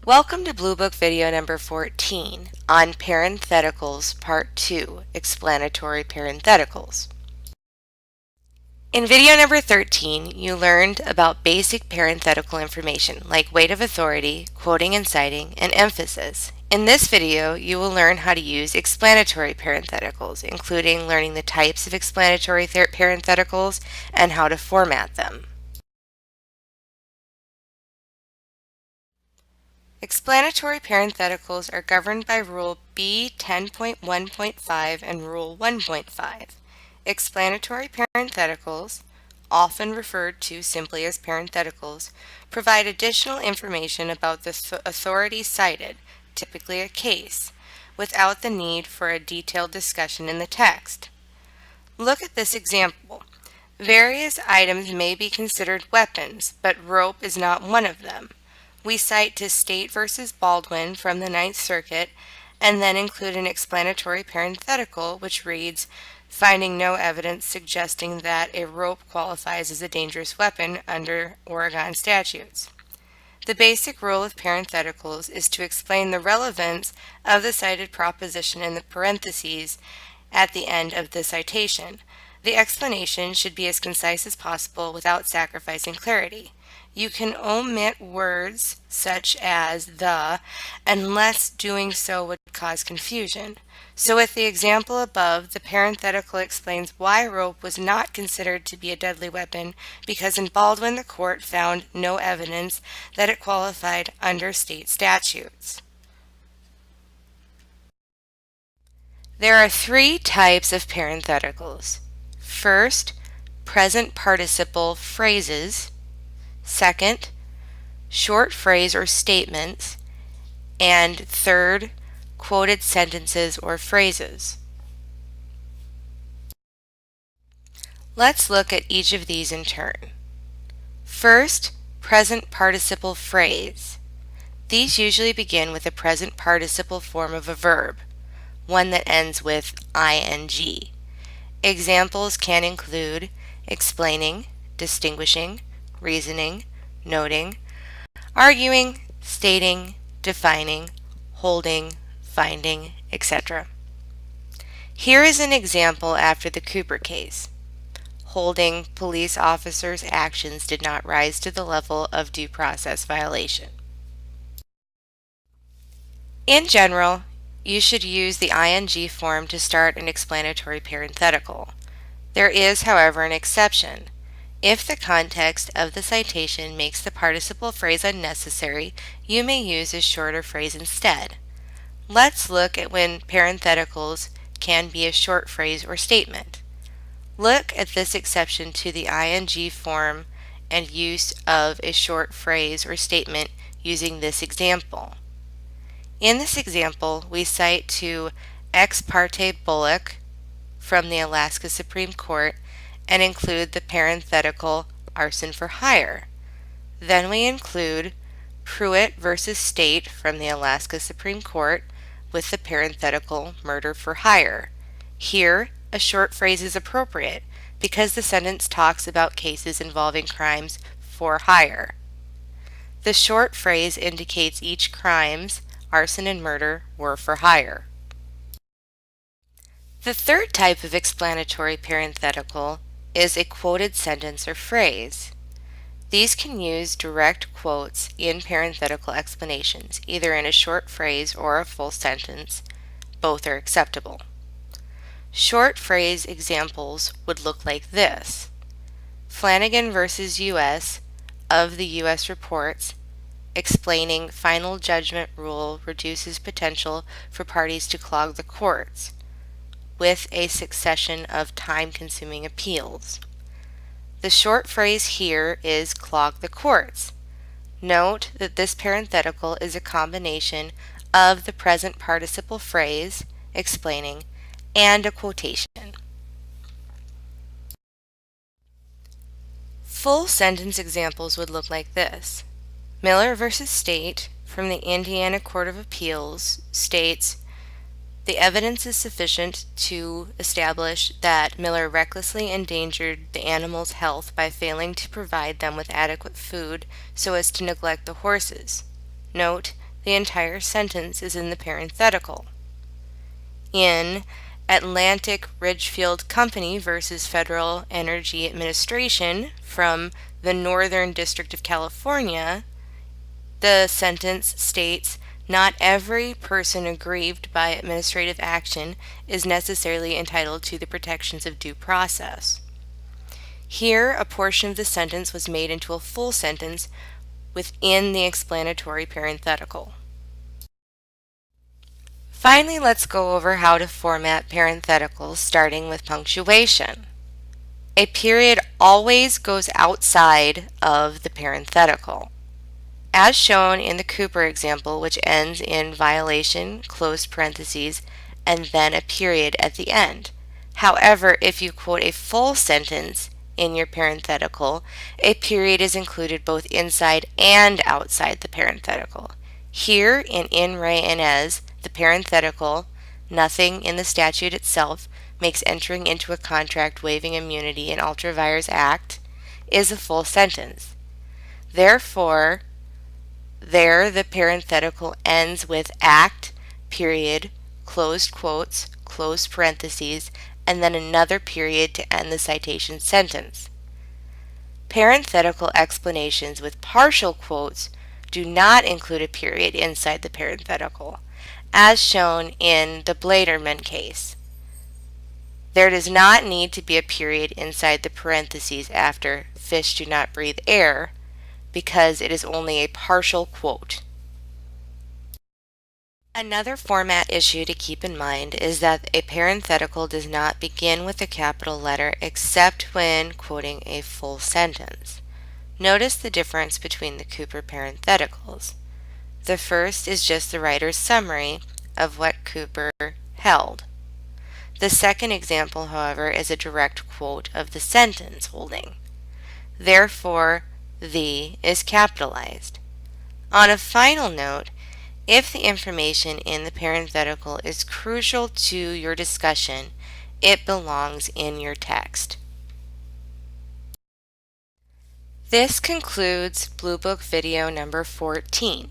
Welcome to Blue Book video number 14 on Parentheticals Part 2, Explanatory Parentheticals. In video number 13, you learned about basic parenthetical information like weight of authority, quoting and citing, and emphasis. In this video, you will learn how to use explanatory parentheticals, including learning the types of explanatory parentheticals and how to format them. Explanatory parentheticals are governed by Rule B 10.1.5 and Rule 1.5. Explanatory parentheticals, often referred to simply as parentheticals, provide additional information about the authority cited, typically a case, without the need for a detailed discussion in the text. Look at this example. Various items may be considered weapons, but rope is not one of them. We cite to State v. Baldwin from the Ninth Circuit and then include an explanatory parenthetical which reads, finding no evidence suggesting that a rope qualifies as a dangerous weapon under Oregon statutes. The basic rule of parentheticals is to explain the relevance of the cited proposition in the parentheses at the end of the citation. The explanation should be as concise as possible without sacrificing clarity. You can omit words such as the unless doing so would cause confusion. So with the example above, the parenthetical explains why rope was not considered to be a deadly weapon because in Baldwin the court found no evidence that it qualified under state statutes. There are three types of parentheticals. First, present participle phrases. Second, short phrase or statements. And third, quoted sentences or phrases. Let's look at each of these in turn. First, present participle phrase. These usually begin with a present participle form of a verb, one that ends with ing. Examples can include explaining, distinguishing, reasoning, noting, arguing, stating, defining, holding, finding, etc. Here is an example after the Cooper case. Holding police officers' actions did not rise to the level of due process violation. In general, you should use the ing form to start an explanatory parenthetical. There is, however, an exception. If the context of the citation makes the participle phrase unnecessary, you may use a shorter phrase instead. Let's look at when parentheticals can be a short phrase or statement. Look at this exception to the ing form and use of a short phrase or statement using this example. In this example, we cite to Ex parte Bullock from the Alaska Supreme Court and include the parenthetical arson for hire. Then we include Pruitt v. State from the Alaska Supreme Court with the parenthetical murder for hire. Here, a short phrase is appropriate because the sentence talks about cases involving crimes for hire. The short phrase indicates each crimes, arson and murder, were for hire. The third type of explanatory parenthetical is a quoted sentence or phrase. These can use direct quotes in parenthetical explanations, either in a short phrase or a full sentence. Both are acceptable. Short phrase examples would look like this. Flanagan versus U.S. of the U.S. reports explaining final judgment rule reduces potential for parties to clog the courts with a succession of time-consuming appeals. The short phrase here is clog the courts. Note that this parenthetical is a combination of the present participle phrase, explaining, and a quotation. Full sentence examples would look like this. Miller v. State from the Indiana Court of Appeals states, the evidence is sufficient to establish that Miller recklessly endangered the animals' health by failing to provide them with adequate food so as to neglect the horses. Note, the entire sentence is in the parenthetical. In Atlantic Ridgefield Company versus Federal Energy Administration from the Northern District of California, the sentence states, "Not every person aggrieved by administrative action is necessarily entitled to the protections of due process." Here, a portion of the sentence was made into a full sentence within the explanatory parenthetical. Finally, let's go over how to format parentheticals, starting with punctuation. A period always goes outside of the parenthetical, as shown in the Cooper example, which ends in violation, close parentheses, and then a period at the end. However, if you quote a full sentence in your parenthetical, a period is included both inside and outside the parenthetical. Here in re, and as, the parenthetical, nothing in the statute itself makes entering into a contract waiving immunity in ultra vires act, is a full sentence. Therefore, there the parenthetical ends with act, period, closed quotes, closed parentheses, and then another period to end the citation sentence. Parenthetical explanations with partial quotes do not include a period inside the parenthetical, as shown in the Bladerman case. There does not need to be a period inside the parentheses after "fish do not breathe air" because it is only a partial quote. Another format issue to keep in mind is that a parenthetical does not begin with a capital letter except when quoting a full sentence. Notice the difference between the Cooper parentheticals. The first is just the writer's summary of what Cooper held. The second example, however, is a direct quote of the sentence holding. Therefore, "the" is capitalized. On a final note, if the information in the parenthetical is crucial to your discussion, it belongs in your text. This concludes Blue Book video number 14.